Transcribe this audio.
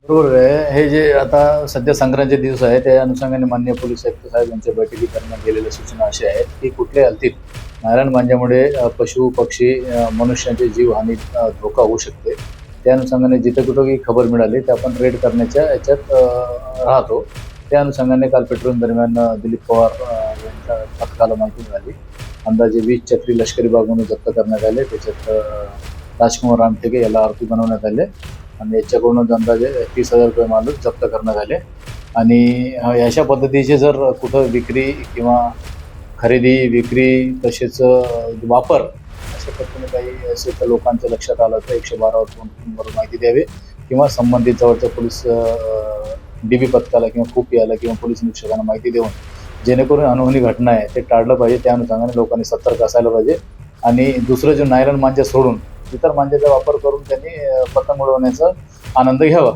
बरोबर आहे. हे जे आता सध्या संक्रांतीचे दिवस आहे त्या अनुषंगाने माननीय पोलीस आयुक्त साहेब यांच्या बैठकीदरम्यान गेलेल्या सूचना अशा आहेत की कुठल्याही हद्दीत मारण मांजामुळे पशु पक्षी मनुष्यांचे जीवहानी धोका होऊ शकते. त्या अनुषंगाने जिथे कुठं काही खबर मिळाली ते आपण रेड करण्याच्या याच्यात राहतो. त्या अनुषंगाने काल पेट्रोलिंग दरम्यान दिलीप पवार यांच्या पथकाला माहिती मिळाली. अंदाजे 20 छत्री लष्करी बागमधून जप्त करण्यात आले. त्याच्यात राजकुमार रामटेके याला आरोपी बनवण्यात आले आणि याच्याकडून अंदाजे 30,000 रुपये माल जप्त करण्यात आले. आणि अशा पद्धतीचे जर कुठं विक्री किंवा खरेदी विक्री तसेच वापर अशा पद्धतीने काही असेल तर लोकांच्या लक्षात आलं तर 112 वर फोन माहिती द्यावी किंवा संबंधित जवळच्या पोलीस डीबी पथकाला किंवा खूप याला किंवा पोलीस निरीक्षकांना माहिती देऊन जेणेकरून अनहोनी घटना आहे ते टाळलं पाहिजे. त्या अनुषंगाने लोकांनी सतर्क असायला पाहिजे आणि दुसरं जे नायलॉन मांजा सोडून इतर मांजाचा वापर करून त्यांनी पतंग उडवण्याचा आनंद घ्यावा.